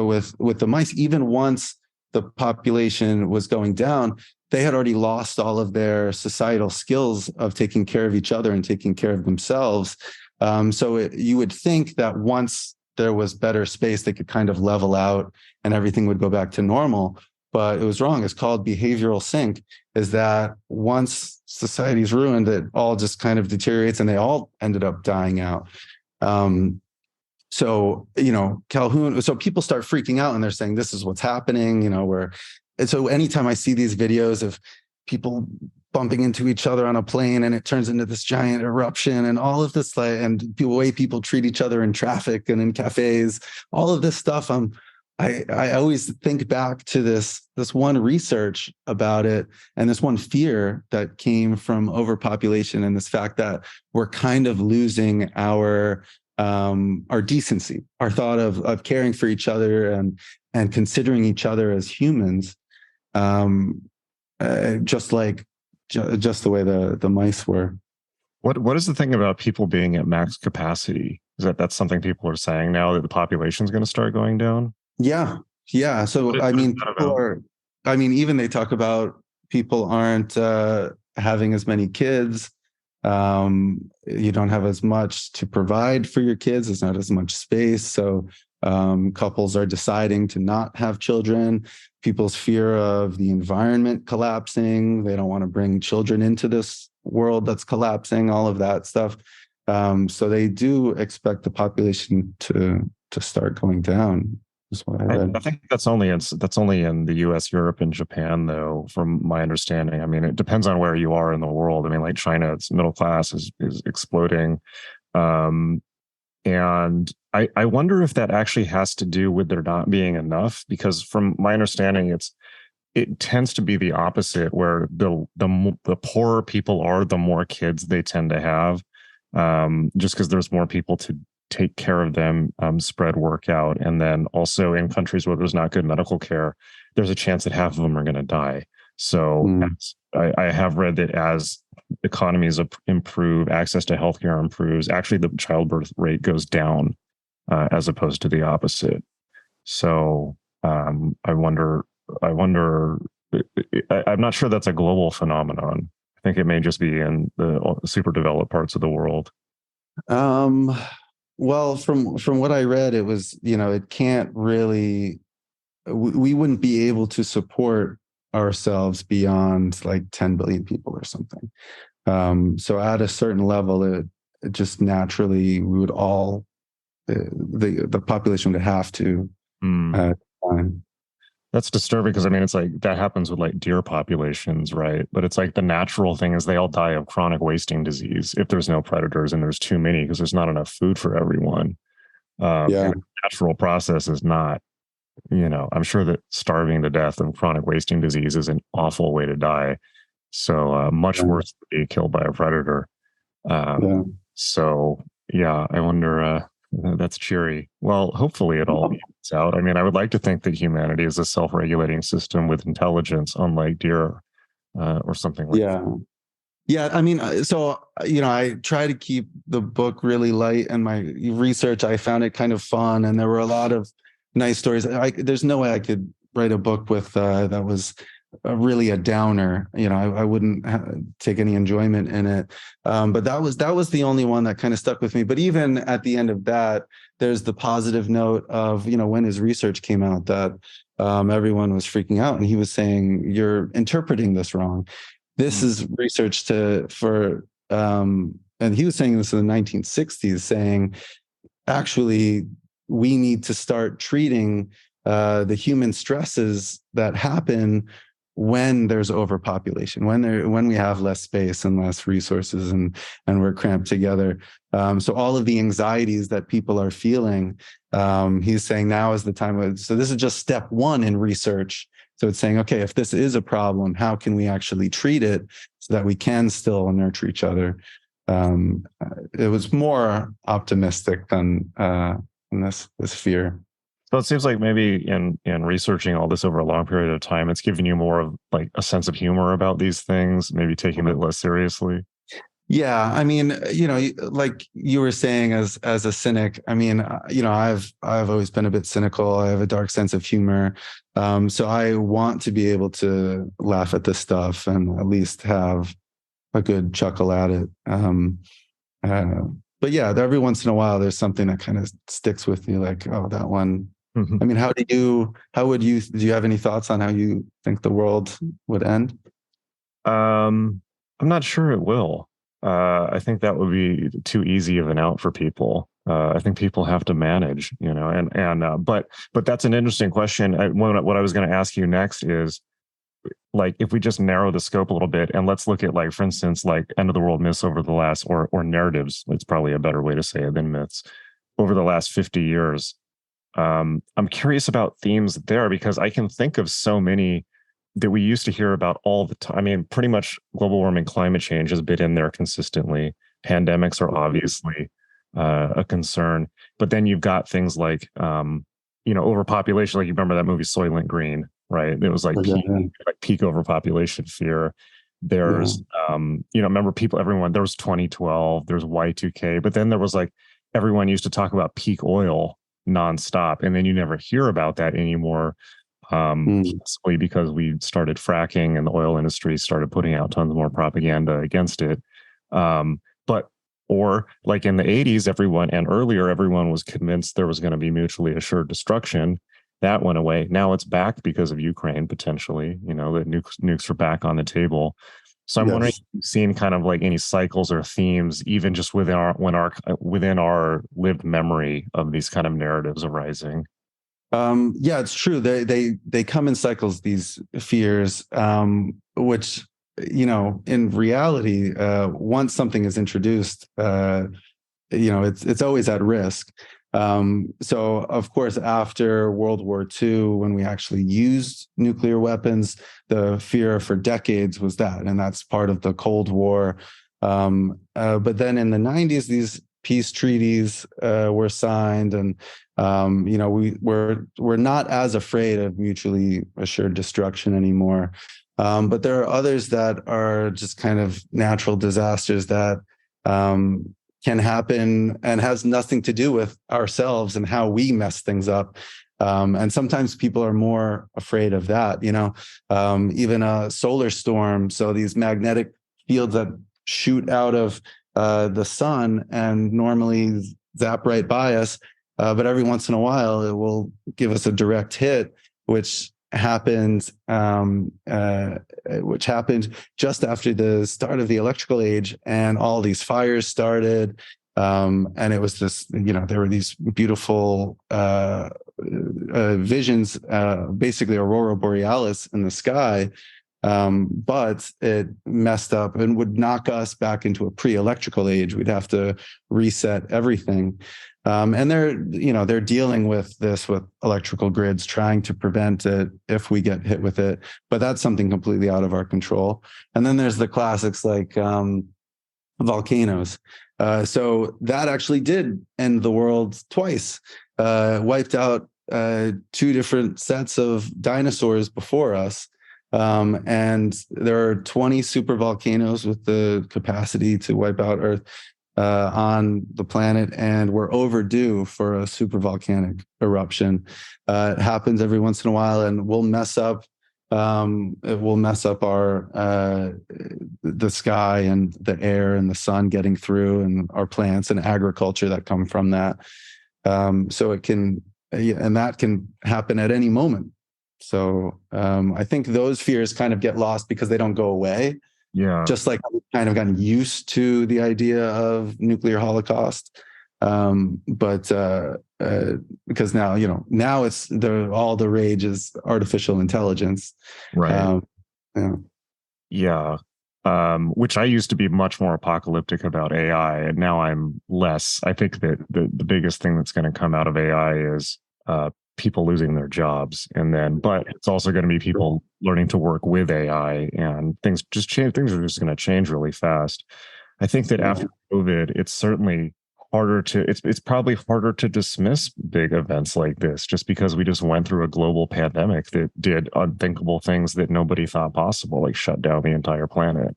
with the mice, even once the population was going down, they had already lost all of their societal skills of taking care of each other and taking care of themselves. You would think that once there was better space, they could kind of level out and everything would go back to normal. But it was wrong. It's called behavioral sink, is that once society's ruined, it all just kind of deteriorates and they all ended up dying out. Calhoun, so people start freaking out and they're saying, this is what's happening, and so anytime I see these videos of people bumping into each other on a plane and it turns into this giant eruption and all of this, and the way people treat each other in traffic and in cafes, all of this stuff, I always think back to this one research about it and this one fear that came from overpopulation and this fact that we're kind of losing our decency, our thought of caring for each other and considering each other as humans, just the way the mice were. What is the thing about people being at max capacity? Is that's something people are saying now, that the population is going to start going down? Yeah. So even they talk about people aren't having as many kids. You don't have as much to provide for your kids. There's not as much space. So couples are deciding to not have children. People's fear of the environment collapsing. They don't want to bring children into this world that's collapsing, all of that stuff. So they do expect the population to start going down. Is what I read. I think that's only in the U.S., Europe, and Japan, though, from my understanding. I mean, it depends on where you are in the world. I mean, like China, its middle class is exploding, and I wonder if that actually has to do with there not being enough. Because from my understanding, it tends to be the opposite, where the poorer people are, the more kids they tend to have, just because there's more people to take care of them, spread work out. And then also in countries where there's not good medical care, there's a chance that half of them are going to die. So I have read that as economies improve, access to healthcare improves, actually the childbirth rate goes down, as opposed to the opposite. So I wonder, I'm not sure that's a global phenomenon. I think it may just be in the super developed parts of the world. Well, from what I read, it was, it can't really, we wouldn't be able to support ourselves beyond like 10 billion people or something. So at a certain level, it just naturally, we would all, the population would have to. That's disturbing, because I mean, it's like that happens with like deer populations, right? But it's like the natural thing is they all die of chronic wasting disease if there's no predators and there's too many, because there's not enough food for everyone. And the natural process is not, I'm sure that starving to death of chronic wasting disease is an awful way to die. So much worse to be killed by a predator. So yeah, I wonder. That's cheery. Well, hopefully it all evens out. I mean, I would like to think that humanity is a self-regulating system with intelligence, unlike deer, or something like that. Yeah. I mean, I try to keep the book really light, and my research, I found it kind of fun, and there were a lot of nice stories. There's no way I could write a book with that was really a downer. I wouldn't take any enjoyment in it. But that was the only one that kind of stuck with me. But even at the end of that, there's the positive note of, when his research came out, that everyone was freaking out, and he was saying, you're interpreting this wrong. This is research and he was saying this in the 1960s, saying, actually, we need to start treating the human stresses that happen when there's overpopulation, when we have less space and less resources, and we're cramped together. So all of the anxieties that people are feeling, he's saying now is the time. So this is just step one in research. So it's saying, okay, if this is a problem, how can we actually treat it so that we can still nurture each other? It was more optimistic than this fear. So it seems like maybe in researching all this over a long period of time, it's giving you more of like a sense of humor about these things, maybe taking it less seriously. Yeah, I mean, like you were saying, as a cynic, I mean, I've always been a bit cynical. I have a dark sense of humor, so I want to be able to laugh at this stuff and at least have a good chuckle at it. But yeah, every once in a while, there's something that kind of sticks with you, like, oh, that one. Mm-hmm. I mean, do you have any thoughts on how you think the world would end? I'm not sure it will. I think that would be too easy of an out for people. I think people have to manage, but that's an interesting question. What I was going to ask you next is, like, if we just narrow the scope a little bit and let's look at, like, for instance, like end of the world myths over the last, or narratives, it's probably a better way to say it than myths, over the last 50 years. I'm curious about themes there, because I can think of so many that we used to hear about all the time. I mean, pretty much global warming, climate change has been in there consistently. Pandemics are obviously a concern, but then you've got things like, overpopulation. Like, you remember that movie Soylent Green, right? It was like peak overpopulation fear. There's, remember there was 2012, there's Y2K, but then there was like, everyone used to talk about peak oil nonstop. And then you never hear about that anymore. Possibly because we started fracking and the oil industry started putting out tons more propaganda against it. Or like in the 80s, everyone was convinced there was going to be mutually assured destruction. That went away. Now it's back because of Ukraine, potentially. The nukes are back on the table. So I'm wondering if you've seen kind of like any cycles or themes, even just within our lived memory, of these kind of narratives arising. Yeah, it's true. They come in cycles, these fears, which, in reality, once something is introduced, it's always at risk. So of course, after World War II, when we actually used nuclear weapons, the fear for decades was that, and that's part of the Cold War. But then in the 90s, these peace treaties were signed, and we're not as afraid of mutually assured destruction anymore. But there are others that are just kind of natural disasters that can happen and has nothing to do with ourselves and how we mess things up. And sometimes people are more afraid of that, even a solar storm. So these magnetic fields that shoot out of the sun and normally zap right by us, but every once in a while it will give us a direct hit, which happened just after the start of the electrical age, and all these fires started. And it was this, there were these beautiful visions, basically aurora borealis in the sky. But it messed up and would knock us back into a pre-electrical age. We'd have to reset everything. And they're dealing with this with electrical grids, trying to prevent it if we get hit with it. But that's something completely out of our control. And then there's the classics like volcanoes. So that actually did end the world twice, wiped out two different sets of dinosaurs before us. And there are 20 super volcanoes with the capacity to wipe out Earth on the planet, and we're overdue for a super volcanic eruption. It happens every once in a while, and will mess up. It will mess up our the sky and the air and the sun getting through, and our plants and agriculture that come from that. So it can, and that can happen at any moment. So I think those fears kind of get lost because they don't go away. Yeah. Just like we've kind of gotten used to the idea of nuclear holocaust. But because now it's all the rage is artificial intelligence. Right. Yeah. Yeah. Which I used to be much more apocalyptic about AI, and now I'm less. I think that the biggest thing that's going to come out of AI is people losing their jobs, and then, but it's also going to be people learning to work with AI, and things just change. Things are just going to change really fast. I think that Yeah. after COVID, it's certainly harder to it's probably harder to dismiss big events like this just because we just went through a global pandemic that did unthinkable things that nobody thought possible, like shut down the entire planet.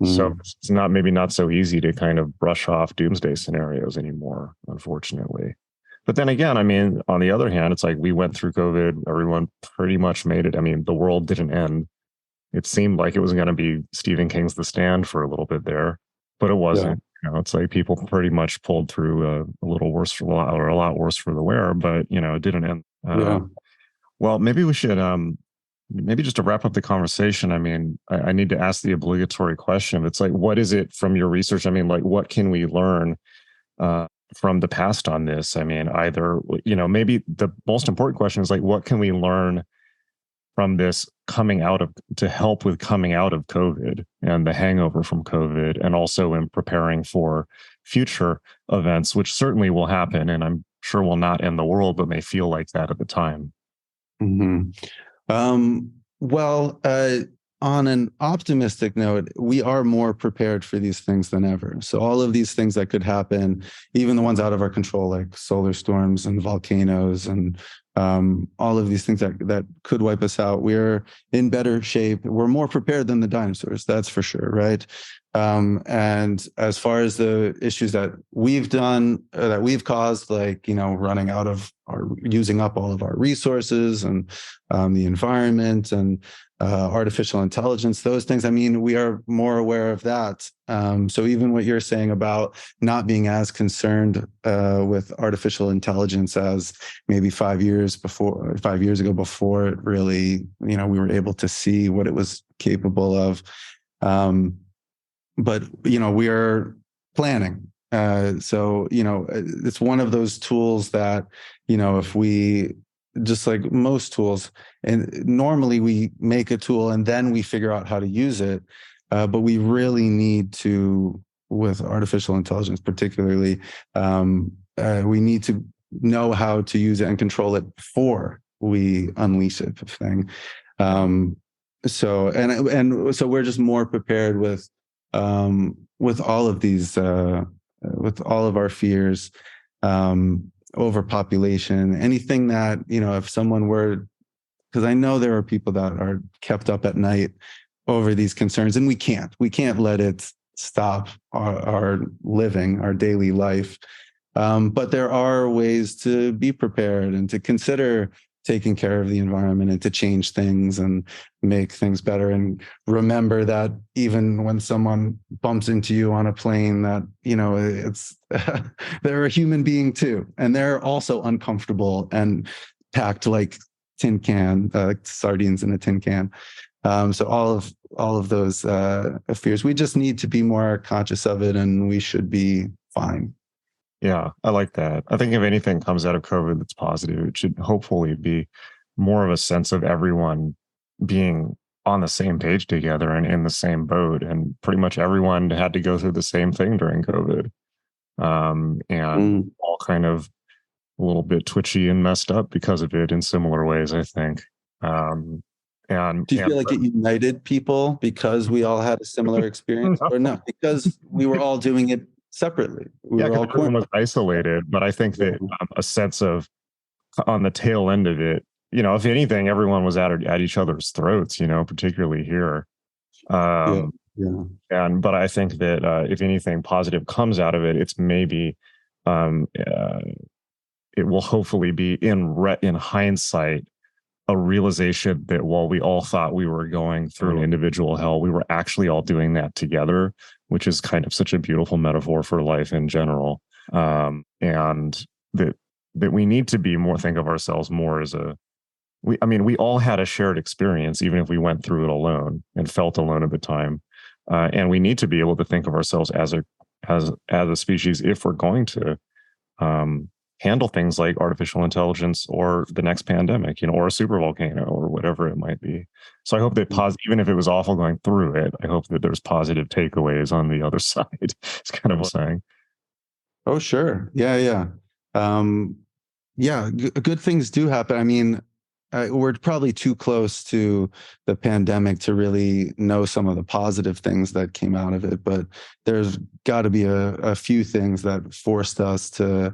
So Mm. it's not maybe not so easy to kind of brush off doomsday scenarios anymore, unfortunately. But then again, I mean, on the other hand, it's like we went through COVID, everyone pretty much made it. I mean, the world didn't end. It seemed like it was going to be Stephen King's The Stand for a little bit there, but it Yeah. wasn't. You know, it's like people pretty much pulled through a little worse for a lot, or a lot worse for the wear, but you know, it didn't end. Yeah. Well, maybe we should maybe just to wrap up the conversation. I mean, I need to ask the obligatory question. It's like, what is it from your research? I mean, like, what can we learn uh, from the past on this? I mean, either you know, maybe the most important question is like, what can we learn from this coming out of to help with coming out of COVID and the hangover from COVID, and also in preparing for future events, which certainly will happen, and I'm sure will not end the world, but may feel like that at the time. Hmm. Well, on an optimistic note, we are more prepared for these things than ever. So all of these things that could happen, even the ones out of our control, like solar storms and volcanoes and all of these things that could wipe us out, we're in better shape. We're more prepared than the dinosaurs, that's for sure, right? And as far as the issues that we've done, that we've caused, like, you know, running out of or using up all of our resources and the environment and artificial intelligence, those things, I mean, we are more aware of that. So even what you're saying about not being as concerned with artificial intelligence as maybe 5 years ago, before it really, you know, we were able to see what it was capable of. But you know, we are planning. So you know, it's one of those tools that, you know, if we, just like most tools, and normally we make a tool and then we figure out how to use it, but we really need to, with artificial intelligence particularly, we need to know how to use it and control it before we unleash it thing. um, so we're just more prepared with all of these, with all of our fears, overpopulation, anything that, you know, if someone were, because I know there are people that are kept up at night over these concerns, and we can't let it stop our living, our daily life. But there are ways to be prepared and to consider taking care of the environment and to change things and make things better. And remember that even when someone bumps into you on a plane, that, you know, it's they're a human being too, and they're also uncomfortable and packed like tin can, like sardines in a tin can. So all of those fears, we just need to be more conscious of it, and we should be fine. Yeah, I like that. I think if anything comes out of COVID that's positive, it should hopefully be more of a sense of everyone being on the same page together and in the same boat. And pretty much everyone had to go through the same thing during COVID. And Mm. all kind of a little bit twitchy and messed up because of it in similar ways, I think. Um, Do you and feel like it united people because we all had a similar experience, or no? Because we were all doing it separately. We yeah, were because all everyone was quarantined. isolated. But I think Yeah. that a sense of on the tail end of it, you know, if anything, everyone was at each other's throats, you know, particularly here. Yeah. Um, Yeah. but I think that if anything positive comes out of it, it's maybe um, uh, it will hopefully be in hindsight a realization that while we all thought we were going through an individual hell, we were actually all doing that together, which is kind of such a beautiful metaphor for life in general. And that we need to be more think of ourselves more as a I mean, we all had a shared experience, even if we went through it alone and felt alone at the time. And we need to be able to think of ourselves as a species if we're going to um, handle things like artificial intelligence or the next pandemic, or a super volcano or whatever it might be. So I hope that even if it was awful going through it, I hope that there's positive takeaways on the other side. It's kind of what I'm saying. Oh, sure. Yeah, yeah. Um, yeah, good things do happen. I mean, we're probably too close to the pandemic to really know some of the positive things that came out of it, but there's got to be a few things that forced us to,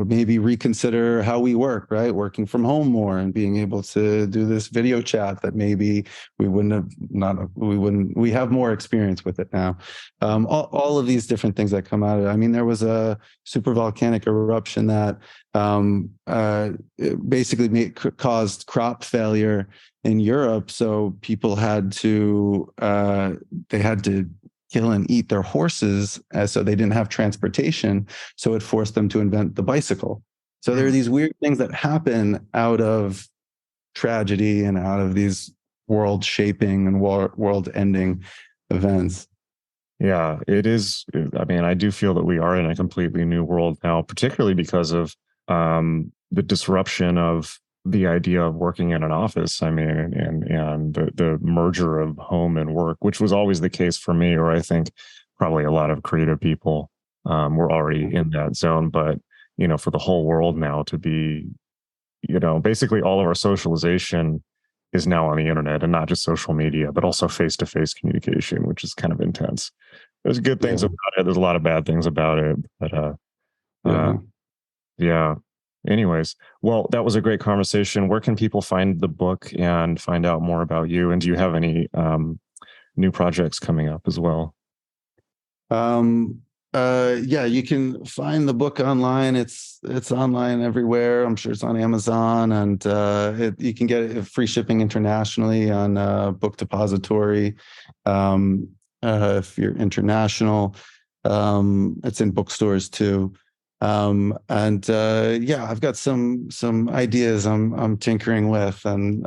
maybe reconsider how we work, right? Working from home more and being able to do this video chat that maybe we have more experience with it now. All of these different things that come out of it. I mean, there was a super volcanic eruption that it basically caused crop failure in Europe. So people had to kill and eat their horses, so they didn't have transportation. So it forced them to invent the bicycle. So there are these weird things that happen out of tragedy and out of these world shaping and world ending events. Yeah, it is. I mean, I do feel that we are in a completely new world now, particularly because of the disruption of the idea of working in an office. I mean, and the merger of home and work, which was always the case for me, or I think probably a lot of creative people were already in that zone. But for the whole world now to be, basically all of our socialization is now on the internet, and not just social media, but also face-to-face communication, which is kind of intense. There's good things about it. There's a lot of bad things about it, but yeah. Anyways, well, that was a great conversation. Where can people find the book and find out more about you? And do you have any new projects coming up as well? Yeah, you can find the book online. It's online everywhere. I'm sure it's on Amazon, and you can get it free shipping internationally on Book Depository. If you're international, it's in bookstores too. I've got some ideas I'm tinkering with, and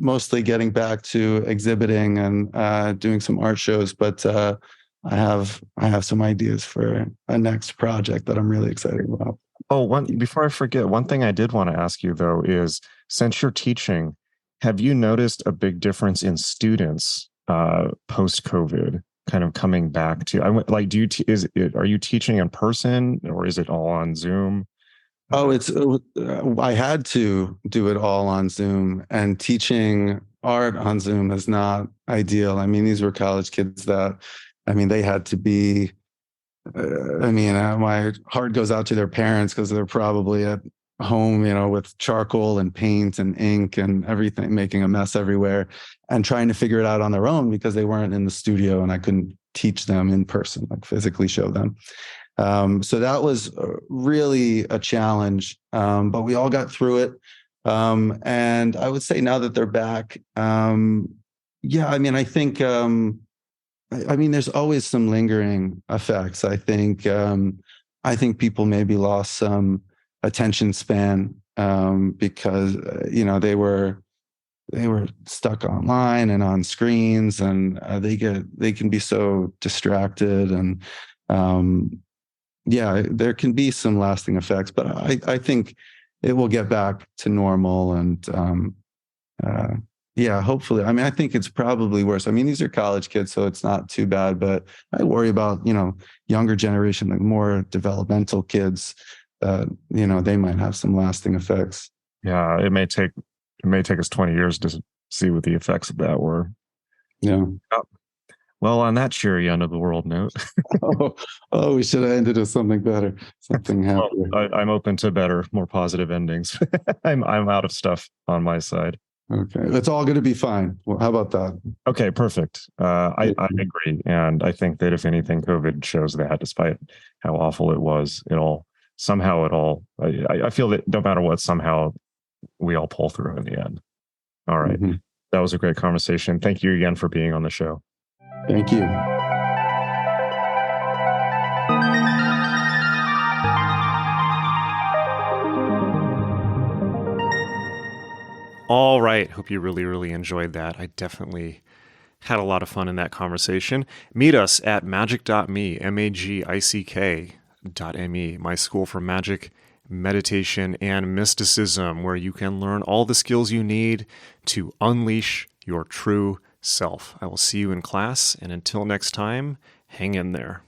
mostly getting back to exhibiting and doing some art shows. But I have some ideas for a next project that I'm really excited about. Before I forget, one thing I did want to ask you though is, since you're teaching, have you noticed a big difference in students post-COVID? Kind of coming back to, are you teaching in person, or is it all on Zoom? I had to do it all on Zoom, and teaching art on Zoom is not ideal. I mean, these were college kids they had to be, my heart goes out to their parents, because they're probably at home, with charcoal and paint and ink and everything, making a mess everywhere, and trying to figure it out on their own, because they weren't in the studio and I couldn't teach them in person, like physically show them. So that was really a challenge, but we all got through it. And I would say now that they're back, I think, there's always some lingering effects. I think people maybe lost some attention span, because they were stuck online and on screens, and they can be so distracted, and there can be some lasting effects. But I think it will get back to normal, and hopefully. I think it's probably worse. These are college kids, so it's not too bad, but I worry about younger generation, like more developmental kids, that they might have some lasting effects. Yeah, it may take us 20 years to see what the effects of that were. Yeah. Oh. Well, on that cheery end of the world note. we should have ended with something better, something happier. Well, I'm open to better, more positive endings. I'm out of stuff on my side. Okay, it's all going to be fine. Well, how about that? Okay, perfect. I agree, and I think that if anything, COVID shows that, despite how awful it was, I feel that no matter what, somehow we all pull through in the end. All right. Mm-hmm. That was a great conversation. Thank you again for being on the show. Thank you. All right. Hope you really, really enjoyed that. I definitely had a lot of fun in that conversation. Meet us at magick.me, magick.me, my school for magic, meditation, and mysticism, where you can learn all the skills you need to unleash your true self. I will see you in class, and until next time, hang in there.